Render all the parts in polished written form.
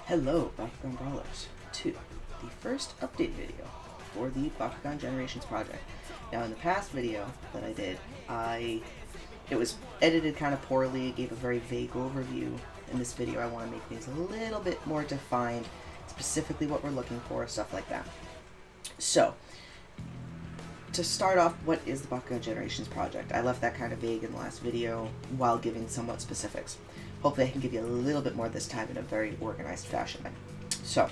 Hello, Bakugan Brawlers, to the first update video for the Bakugan Generations Project. Now, in the past video that I did, it was edited kind of poorly, gave a very vague overview. In this video, I want to make things a little bit more defined, specifically what we're looking for, stuff like that. So, to start off, what is the Bakugan Generations Project? I left that kind of vague in the last video while giving somewhat specifics. Hopefully I can give you a little bit more this time in a very organized fashion. So,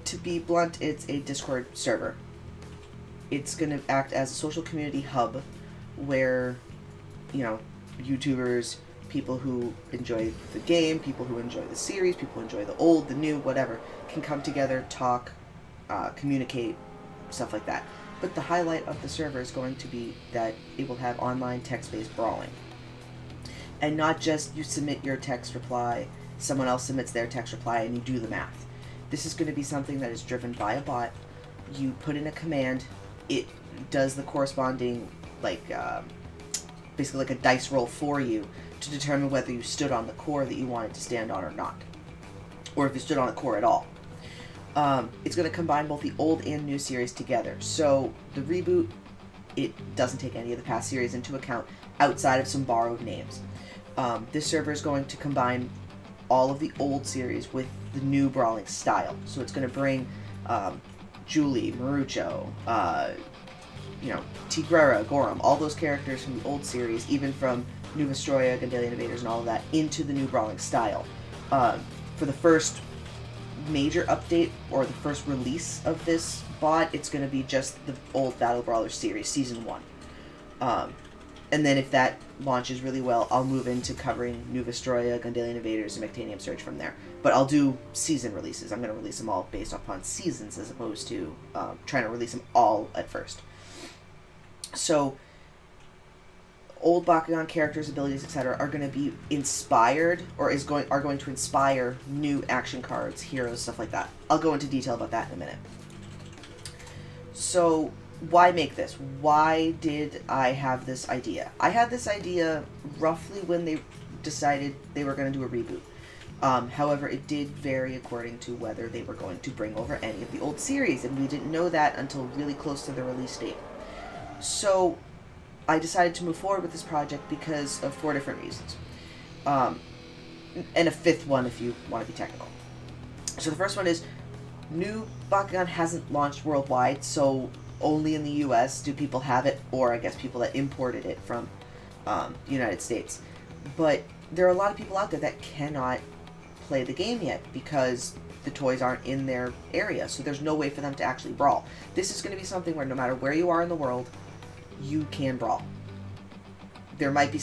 to be blunt, it's a Discord server. It's going to act as a social community hub where, YouTubers, people who enjoy the game, people who enjoy the series, people who enjoy the old, the new, whatever, can come together, talk, communicate, stuff like that. But the highlight of the server is going to be that it will have online text-based brawling. And not just you submit your text reply, someone else submits their text reply, and you do the math. This is going to be something that is driven by a bot. You put in a command, it does the corresponding, basically like a dice roll for you to determine whether you stood on the core that you wanted to stand on or not. Or if you stood on the core at all. It's going to combine both the old and new series together. So the reboot, it doesn't take any of the past series into account outside of some borrowed names. This server is going to combine all of the old series with the new brawling style. So it's going to bring Julie, Marucho, Tigrera, Gorum, all those characters from the old series, even from New Vestroia, Gandalian Invaders, and all of that, into the new brawling style. For the first major update, or the first release of this bot, it's going to be just the old Battle Brawler series, Season 1. And then if that launches really well, I'll move into covering New Vestroia, Gandalian Invaders, and Mectanium Surge from there. But I'll do season releases. I'm going to release them all based upon seasons as opposed to trying to release them all at first. So, old Bakugan characters, abilities, etc. are going to be inspired, or are going to inspire new action cards, heroes, stuff like that. I'll go into detail about that in a minute. So, why make this? Why did I have this idea? I had this idea roughly when they decided they were going to do a reboot. However, it did vary according to whether they were going to bring over any of the old series, and we didn't know that until really close to the release date. So, I decided to move forward with this project because of 4 different reasons. And a 5th one if you want to be technical. So the first one is, new Bakugan hasn't launched worldwide, so only in the US do people have it, or I guess people that imported it from the United States. But there are a lot of people out there that cannot play the game yet because the toys aren't in their area, so there's no way for them to actually brawl. This is going to be something where no matter where you are in the world, you can brawl. There might be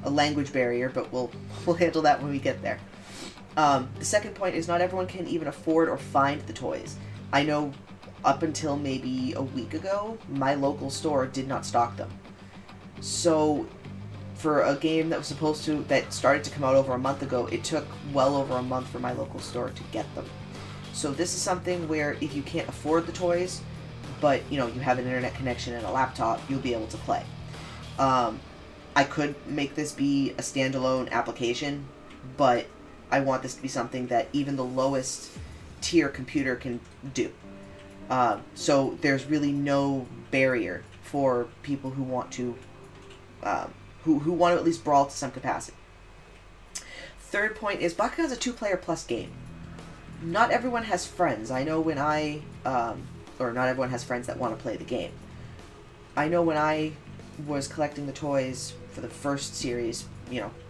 a language barrier, but we'll handle that when we get there. The second point is not everyone can even afford or find the toys. I know up until maybe a week ago, my local store did not stock them. So, for a game that started to come out over a month ago, it took well over a month for my local store to get them. So this is something where if you can't afford the toys, but you have an internet connection and a laptop, you'll be able to play. I could make this be a standalone application, but I want this to be something that even the lowest tier computer can do. So there's really no barrier for people who want to who want to at least brawl to some capacity. Third point is Bakugan is a 2-player plus game. Not everyone has friends. I know when or not everyone has friends that want to play the game. I know when I was collecting the toys for the first series,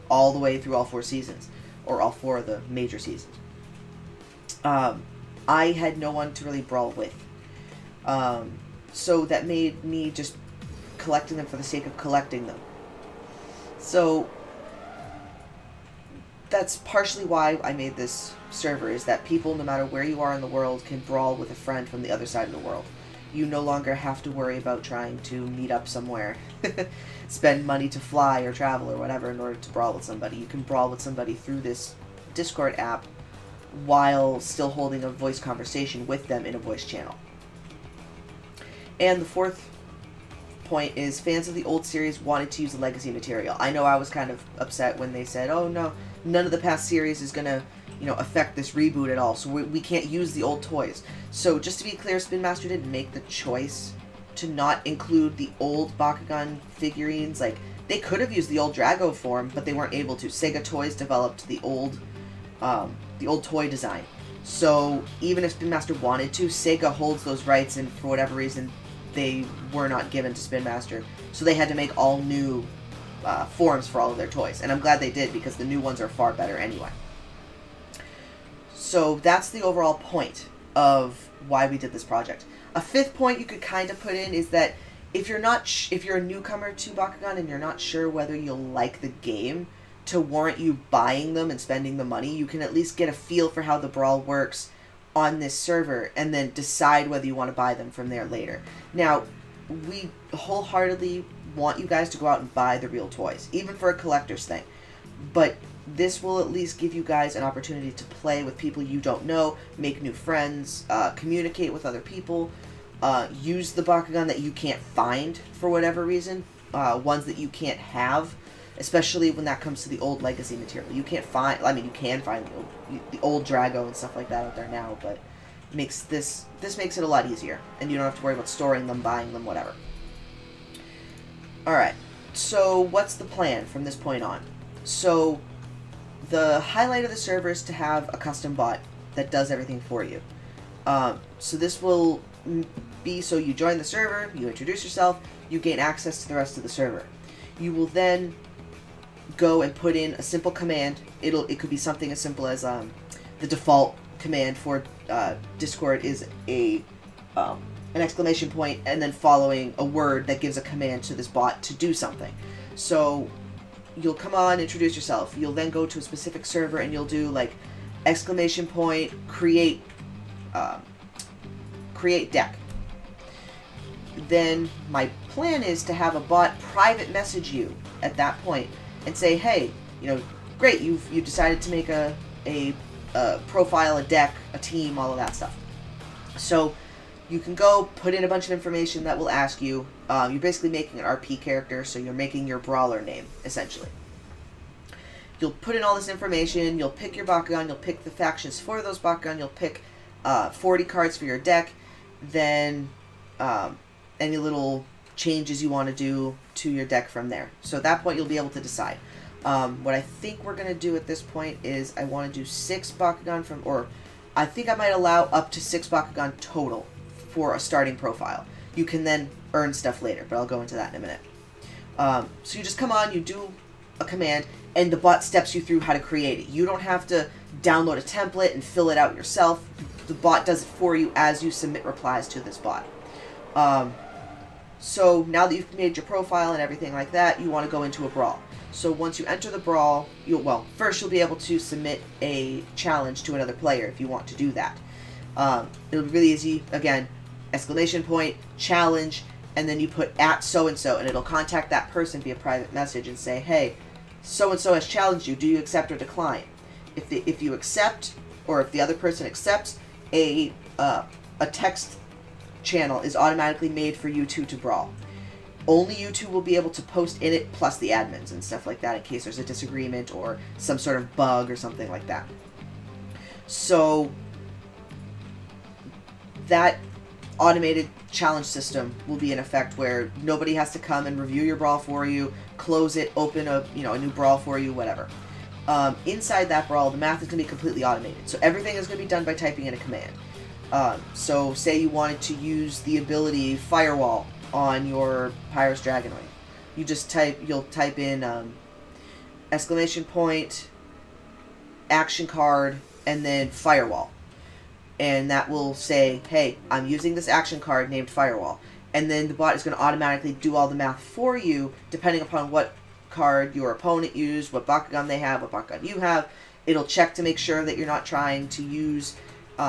all the way through all 4 seasons, or all 4 of the major seasons, I had no one to really brawl with. So that made me just collecting them for the sake of collecting them. So that's partially why I made this server, is that people, no matter where you are in the world, can brawl with a friend from the other side of the world. You no longer have to worry about trying to meet up somewhere, spend money to fly or travel or whatever in order to brawl with somebody. You can brawl with somebody through this Discord app while still holding a voice conversation with them in a voice channel. And the 4th point is fans of the old series wanted to use the legacy material. I know I was kind of upset when they said, oh no, none of the past series is going to affect this reboot at all. So we can't use the old toys. So just to be clear, Spin Master did make the choice to not include the old Bakugan figurines. Like, they could have used the old Drago form, but they weren't able to. Sega Toys developed the old toy design. So even if Spin Master wanted to, Sega holds those rights, and for whatever reason, they were not given to Spin Master. So they had to make all new forms for all of their toys. And I'm glad they did, because the new ones are far better anyway. So that's the overall point of why we did this project. A fifth point you could kind of put in is that if you're a newcomer to Bakugan and you're not sure whether you'll like the game to warrant you buying them and spending the money, you can at least get a feel for how the brawl works on this server and then decide whether you want to buy them from there later. Now, we wholeheartedly want you guys to go out and buy the real toys, even for a collector's thing. But this will at least give you guys an opportunity to play with people you don't know, make new friends, communicate with other people, use the Bakugan that you can't find for whatever reason, ones that you can't have, especially when that comes to the old legacy material. You can't find, I mean, you can find the old Drago and stuff like that out there now, but this makes it a lot easier, and you don't have to worry about storing them, buying them, whatever. Alright, so what's the plan from this point on? So the highlight of the server is to have a custom bot that does everything for you. So this will be, so you join the server, you introduce yourself, you gain access to the rest of the server. You will then go and put in a simple command. It could be something as simple as the default command for Discord is an exclamation point and then following a word that gives a command to this bot to do something. So you'll come on, introduce yourself. You'll then go to a specific server and you'll do like exclamation point create deck. Then my plan is to have a bot private message you at that point and say, hey, great, you've decided to make a profile, a deck, a team, all of that stuff. So you can go put in a bunch of information that will ask you. You're basically making an RP character, so you're making your brawler name, essentially. You'll put in all this information, you'll pick your Bakugan, you'll pick the factions for those Bakugan, you'll pick 40 cards for your deck, then any little changes you want to do to your deck from there. So at that point you'll be able to decide. What I think we're going to do at this point is I want to do 6 Bakugan or I think I might allow up to 6 Bakugan total for a starting profile. You can then earn stuff later, but I'll go into that in a minute. So you just come on, you do a command, and the bot steps you through how to create it. You don't have to download a template and fill it out yourself. The bot does it for you as you submit replies to this bot. So now that you've made your profile and everything like that, you want to go into a brawl. So once you enter the brawl, first you'll be able to submit a challenge to another player if you want to do that. It'll be really easy. Again, exclamation point, challenge, and then you put at so-and-so, and it'll contact that person via private message and say, hey, so-and-so has challenged you. Do you accept or decline? If you accept, or if the other person accepts, a text channel is automatically made for you two to brawl. Only you two will be able to post in it, plus the admins and stuff like that, in case there's a disagreement or some sort of bug or something like that. So that automated challenge system will be in effect where nobody has to come and review your brawl for you, close it, open a new brawl for you, whatever. Inside that brawl, the math is going to be completely automated. So everything is going to be done by typing in a command. So say you wanted to use the ability Firewall on your Pyrus Dragonoid. You'll type in exclamation point, action card, and then Firewall. And that will say, hey, I'm using this action card named Firewall. And then the bot is going to automatically do all the math for you, depending upon what card your opponent used, what Bakugan they have, what Bakugan you have. It'll check to make sure that you're not trying to use,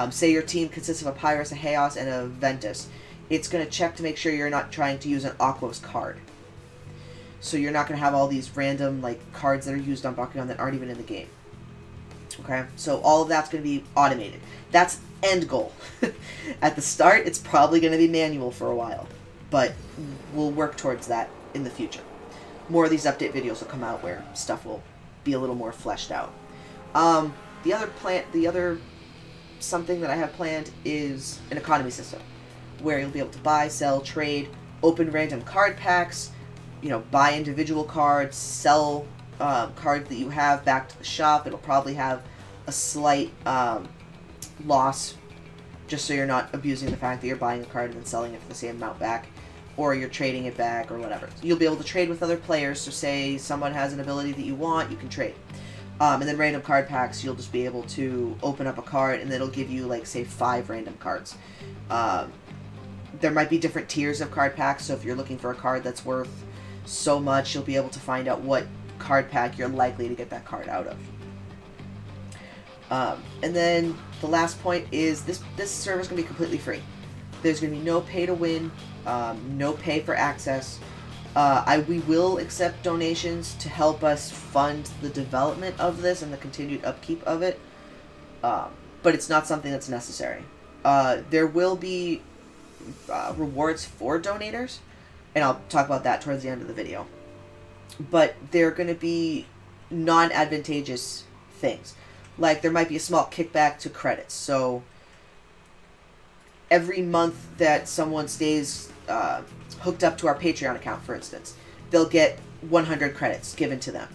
say your team consists of a Pyrus, a Chaos, and a Ventus. It's going to check to make sure you're not trying to use an Aquos card. So you're not going to have all these random cards that are used on Bakugan that aren't even in the game. Okay, so all of that's going to be automated. That's end goal. At the start, it's probably going to be manual for a while, but we'll work towards that in the future. More of these update videos will come out where stuff will be a little more fleshed out. The other something that I have planned is an economy system, where you'll be able to buy, sell, trade, open random card packs, buy individual cards, sell cards that you have back to the shop. It'll probably have a slight loss, just so you're not abusing the fact that you're buying a card and then selling it for the same amount back, or you're trading it back or whatever. You'll be able to trade with other players, so say someone has an ability that you want, you can trade. And then random card packs, you'll just be able to open up a card and it'll give you, like, say, 5 random cards. There might be different tiers of card packs, so if you're looking for a card that's worth so much, you'll be able to find out what card pack you're likely to get that card out of. And then the last point is this server is going to be completely free. There's going to be no pay to win, no pay for access. We will accept donations to help us fund the development of this and the continued upkeep of it, but it's not something that's necessary. There will be rewards for donators, and I'll talk about that towards the end of the video. But they're going to be non-advantageous things. Like, there might be a small kickback to credits. So, every month that someone stays hooked up to our Patreon account, for instance, they'll get 100 credits given to them.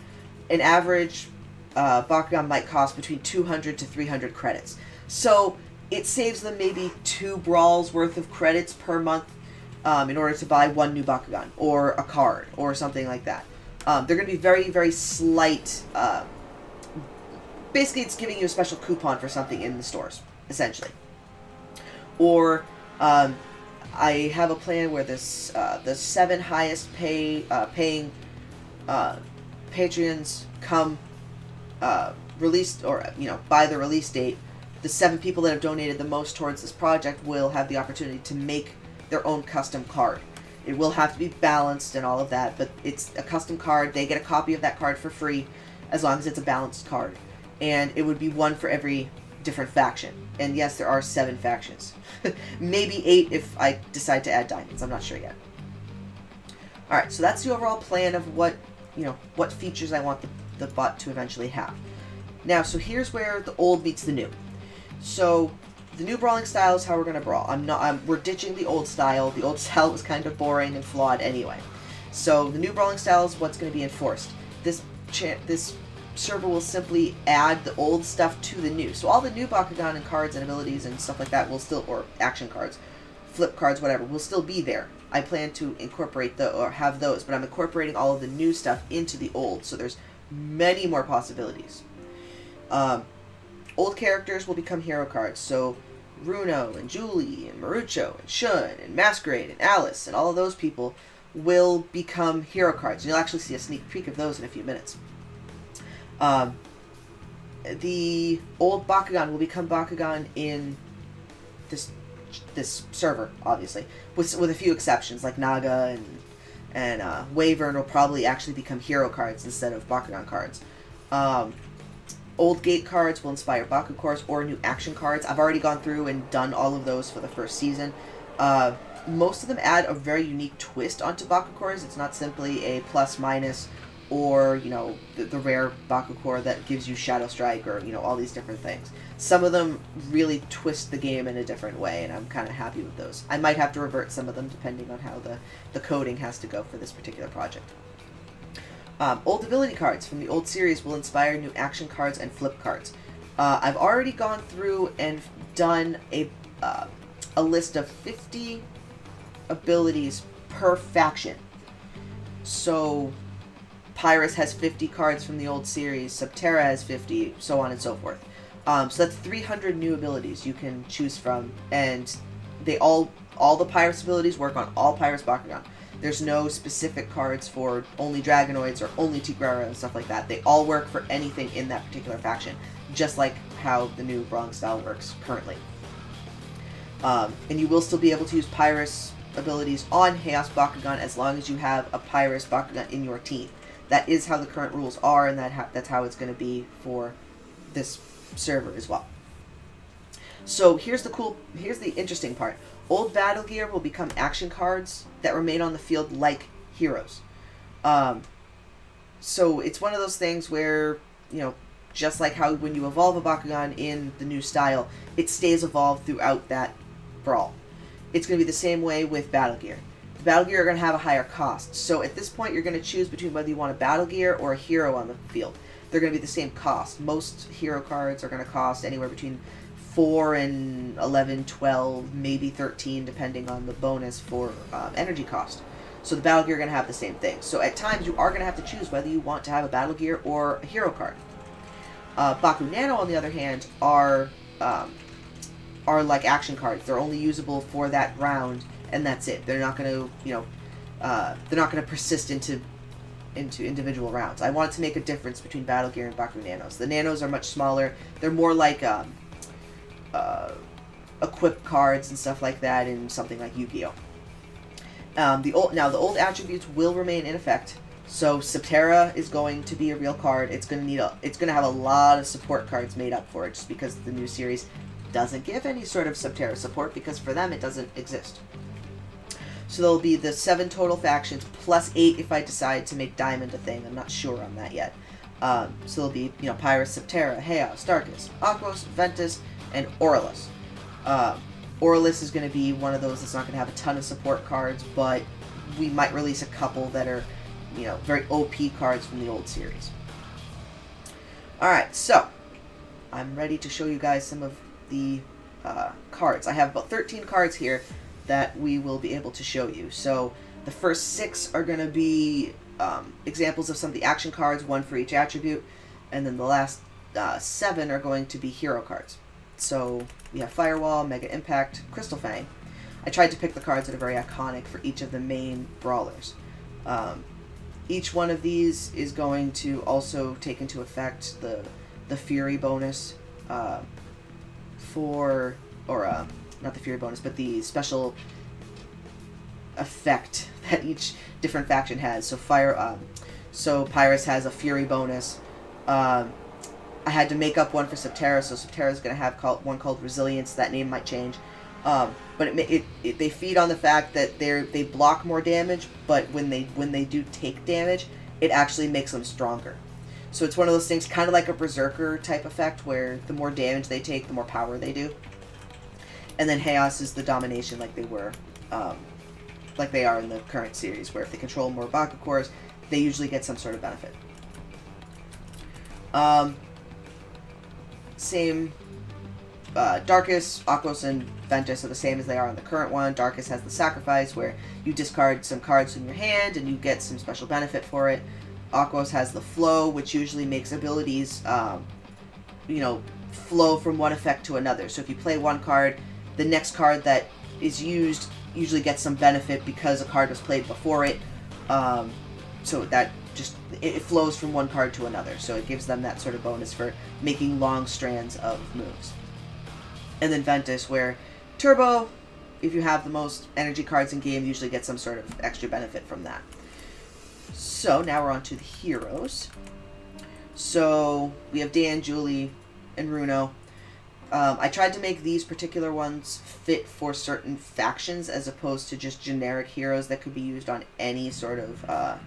An average Bakugan might cost between 200 to 300 credits. So, it saves them maybe 2 brawls worth of credits per month in order to buy 1 new Bakugan, or a card, or something like that. They're going to be very, very slight. Basically, it's giving you a special coupon for something in the stores, essentially. Or, I have a plan where the 7 highest paying Patreons come released, or by the release date. The 7 people that have donated the most towards this project will have the opportunity to make their own custom card. It will have to be balanced and all of that, but it's a custom card. They get a copy of that card for free, as long as it's a balanced card. And it would be 1 for every different faction. And yes, there are 7 factions. Maybe 8 if I decide to add diamonds. I'm not sure yet. Alright, so that's the overall plan of what features I want the bot to eventually have. Now, so here's where the old meets the new. So, the new brawling style is how we're going to brawl. We're ditching the old style. The old style was kind of boring and flawed anyway. So, the new brawling style is what's going to be enforced. This server will simply add the old stuff to the new. So all the new Bakugan and cards and abilities and stuff like that will still, or action cards, flip cards, whatever, will still be there. I plan to incorporate or have those, but I'm incorporating all of the new stuff into the old, so there's many more possibilities. Old characters will become hero cards, so Runo and Julie and Marucho and Shun and Masquerade and Alice and all of those people will become hero cards. And you'll actually see a sneak peek of those in a few minutes. The old Bakugan will become Bakugan in this server, obviously, with a few exceptions, like Naga and Wyvern will probably actually become hero cards instead of Bakugan cards. Old gate cards will inspire Bakukors or new action cards. I've already gone through and done all of those for the first season. Most of them add a very unique twist onto Bakukors. It's not simply a plus-minus or, the rare Bakukor that gives you Shadow Strike or, all these different things. Some of them really twist the game in a different way, and I'm kind of happy with those. I might have to revert some of them depending on how the coding has to go for this particular project. Old ability cards from the old series will inspire new action cards and flip cards. I've already gone through and done a list of 50 abilities per faction. So Pyrus has 50 cards from the old series, Subterra has 50, so on and so forth. So that's 300 new abilities you can choose from, and they all the Pyrus abilities work on all Pyrus Bakugan. There's no specific cards for only Dragonoids or only Tigrera and stuff like that. They all work for anything in that particular faction, just like how the new brawling style works currently. And you will still be able to use Pyrus abilities on Chaos Bakugan as long as you have a Pyrus Bakugan in your team. That is how the current rules are, and that's how it's going to be for this server as well. So here's the interesting part. Old battle gear will become action cards that remain on the field like heroes. So it's one of those things where, just like how when you evolve a Bakugan in the new style, it stays evolved throughout that brawl. It's going to be the same way with Battle Gear. The Battle Gear are going to have a higher cost, so at this point you're going to choose between whether you want a Battle Gear or a hero on the field. They're going to be the same cost. Most hero cards are going to cost anywhere between 4 and 11, 12, maybe 13, depending on the bonus for energy cost. So the Battle Gear are going to have the same thing. So at times you are going to have to choose whether you want to have a Battle Gear or a hero card. Baku Nano, on the other hand, are like action cards. They're only usable for that round, and that's it. They're not going to, they're not going to persist into individual rounds. I wanted to make a difference between Battle Gear and Baku Nanos. The Nanos are much smaller. They're more like equip cards and stuff like that in something like Yu-Gi-Oh. The old attributes will remain in effect. So Septerra is going to be a real card. It's going to have a lot of support cards made up for it, just because the new series doesn't give any sort of Septerra support, because for them it doesn't exist. So there'll be the 7 total factions, plus 8 if I decide to make Diamond a thing. I'm not sure on that yet. So there'll be, Pyrus, Septerra, Chaos, Darkus, Aquos, Ventus, and Aurelus. Aurelus is going to be one of those that's not going to have a ton of support cards, but we might release a couple that are, very OP cards from the old series. Alright, so I'm ready to show you guys some of the cards. I have about 13 cards here that we will be able to show you. So the first 6 are going to be examples of some of the action cards, 1 for each attribute, and then the last 7 are going to be hero cards. So we have Firewall, Mega Impact, Crystal Fang. I tried to pick the cards that are very iconic for each of the main brawlers. Each one of these is going to also take into effect the Fury bonus not the Fury bonus, but the special effect that each different faction has. So Pyrus has a Fury bonus. I had to make up one for Septerra, so Septerra is going to have one called Resilience. That name might change. But they feed on the fact that they block more damage, but when they do take damage, it actually makes them stronger. So it's one of those things, kind of like a Berserker type effect, where the more damage they take, the more power they do. And then Chaos is the domination, like they are in the current series, where if they control more Baku cores, they usually get some sort of benefit. Same. Darkus, Aquos, and Ventus are the same as they are on the current one. Darkus has the Sacrifice, where you discard some cards from your hand and you get some special benefit for it. Aquos has the Flow, which usually makes abilities, flow from one effect to another. So if you play one card, the next card that is used usually gets some benefit because a card was played before it. So that it flows from one card to another. So it gives them that sort of bonus for making long strands of moves. And then Ventus, where Turbo, if you have the most energy cards in game, usually get some sort of extra benefit from that. So now we're on to the heroes. So we have Dan, Julie, and Runo. I tried to make these particular ones fit for certain factions as opposed to just generic heroes that could be used on any sort of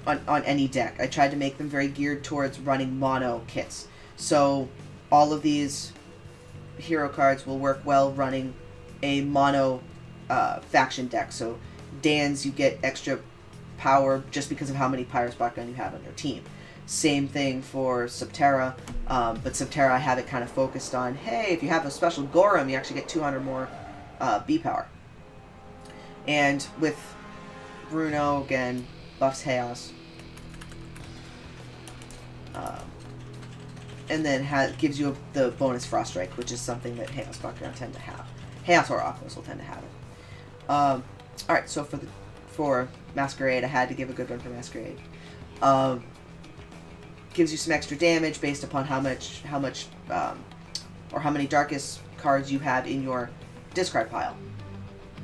on any deck. I tried to make them very geared towards running mono kits. So all of these hero cards will work well running a mono faction deck. So Dan's, you get extra power just because of how many Pyrus Bakugan you have on your team. Same thing for Septerra, but Septerra I have it kind of focused on, hey, if you have a special Gorham, you actually get 200 more B power. And with Bruno, again, buffs Chaos. And then gives you the bonus Frost Strike, which is something that Chaos Bakugan tend to have. Chaos or Aquos will tend to have it. Alright, so for Masquerade, I had to give a good one for Masquerade. Gives you some extra damage based upon how many Darkus cards you have in your discard pile.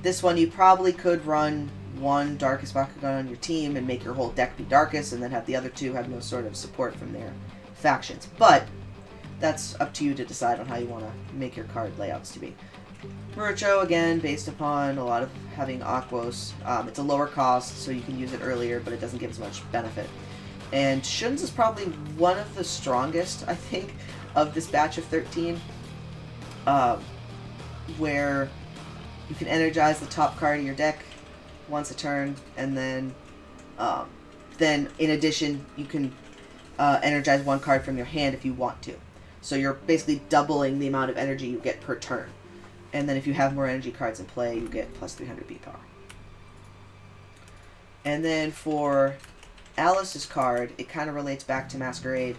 This one you probably could run one Darkus Bakugan on your team and make your whole deck be Darkus, and then have the other two have no sort of support from their factions. But that's up to you to decide on how you want to make your card layouts to be. Murocho, again, based upon a lot of having Aquos. It's a lower cost, so you can use it earlier, but it doesn't give as much benefit. And Shun's is probably one of the strongest, I think, of this batch of 13. Where you can energize the top card of your deck once a turn, and then in addition you can energize one card from your hand if you want to. So you're basically doubling the amount of energy you get per turn. And then if you have more energy cards in play, you get plus 300 beat power. And then for Alice's card, it kind of relates back to Masquerade.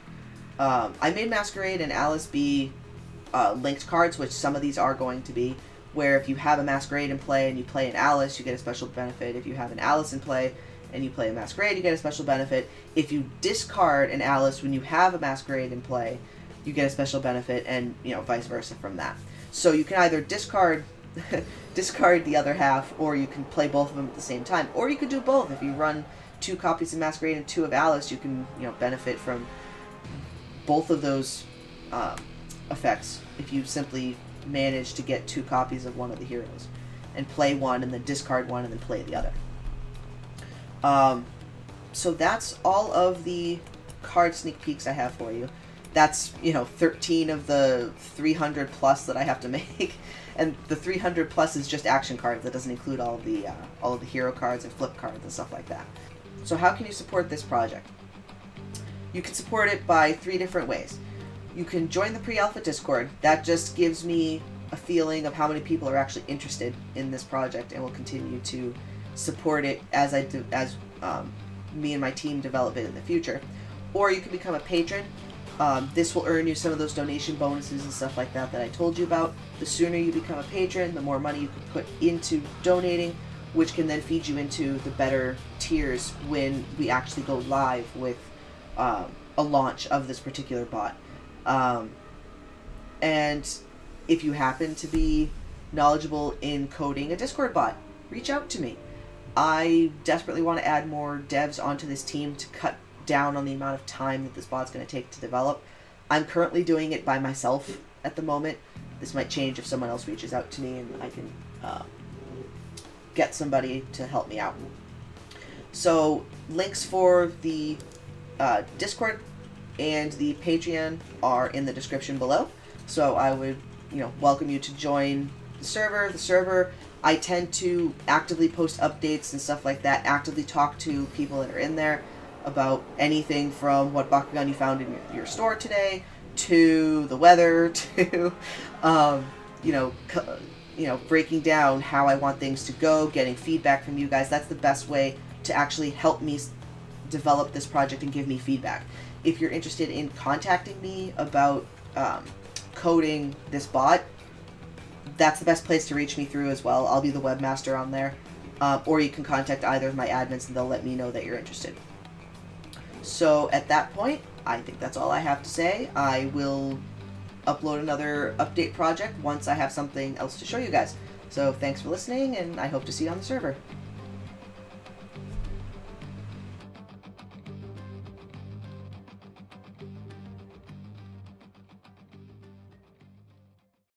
I made Masquerade and Alice be linked cards, which some of these are going to be, where if you have a Masquerade in play and you play an Alice, you get a special benefit. If you have an Alice in play and you play a Masquerade, you get a special benefit. If you discard an Alice when you have a Masquerade in play, you get a special benefit, and vice versa from that. So you can either discard the other half, or you can play both of them at the same time, or you could do both. If you run 2 copies of Masquerade and 2 of Alice, you can benefit from both of those effects if you simply manage to get 2 copies of one of the heroes and play one and then discard one and then play the other. So that's all of the card sneak peeks I have for you. That's 13 of the 300 plus that I have to make, and the 300 plus is just action cards. That doesn't include all of the hero cards and flip cards and stuff like that. So how can you support this project? You can support it by 3 different ways. You can join the pre-alpha Discord. That just gives me a feeling of how many people are actually interested in this project, and will continue to support it as me and my team develop it in the future. Or you can become a patron. This will earn you some of those donation bonuses and stuff like that I told you about. The sooner you become a patron, the more money you can put into donating, which can then feed you into the better tiers when we actually go live with a launch of this particular bot. And if you happen to be knowledgeable in coding a Discord bot, reach out to me. I desperately want to add more devs onto this team to cut down on the amount of time that this bot's going to take to develop. I'm currently doing it by myself at the moment. This might change if someone else reaches out to me and I can get somebody to help me out. So links for the Discord and the Patreon are in the description below. So I would welcome you to join the server. The server, I tend to actively post updates and stuff like that, actively talk to people that are in there about anything from what Bakugan you found in your store today, to the weather, to breaking down how I want things to go, getting feedback from you guys. That's the best way to actually help me develop this project and give me feedback. If you're interested in contacting me about coding this bot, that's the best place to reach me through as well. I'll be the webmaster on there. Or you can contact either of my admins and they'll let me know that you're interested. So at that point, I think that's all I have to say. I will upload another update project once I have something else to show you guys. So thanks for listening, and I hope to see you on the server.